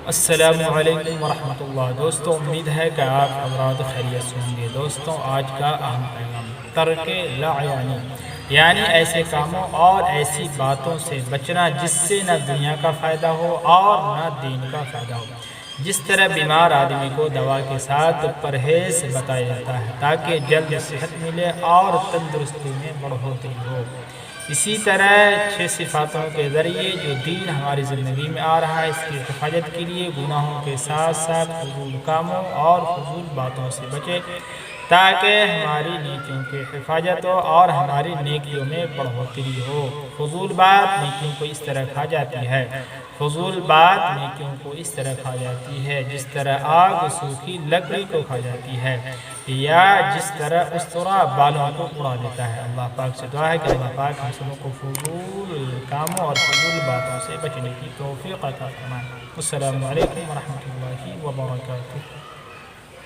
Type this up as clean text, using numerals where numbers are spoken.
السلام علیکم ورحمۃ اللہ دوستوں، امید ہے کہ آپ حضرات خیریت سے ہوں گے۔ دوستوں، آج کا اہم پیغام ترک لاعیانی یعنی ایسے کاموں اور ایسی باتوں سے بچنا جس سے نہ دنیا کا فائدہ ہو اور نہ دین کا فائدہ ہو۔ جس طرح بیمار آدمی کو دوا کے ساتھ پرہیز بتایا جاتا ہے تاکہ جلد صحت ملے اور تندرستی میں بڑھوتری ہو، اسی طرح 6 صفاتوں کے ذریعے جو دین ہماری زندگی میں آ رہا ہے، اس کی حفاظت کے لیے گناہوں کے ساتھ ساتھ فضول کاموں اور فضول باتوں سے بچے تاکہ ہماری نیکیوں کی حفاظت ہو اور ہماری نیکیوں میں بڑھوتری ہو۔ فضول بات نیکیوں کو اس طرح کھا جاتی ہے فضول بات نیکیوں کو اس طرح کھا جاتی ہے جس طرح آگ سوکھی لکڑی کو کھا جاتی ہے، یا جس طرح استرا بالوں کو اڑا دیتا ہے۔ اللہ پاک سے دعا ہے کہ اللہ پاک ہم سب کو فضول کاموں اور فضول باتوں سے بچنے کی توفیق عطا فرمائے۔ السلام علیکم ورحمۃ اللہ وبرکاتہ۔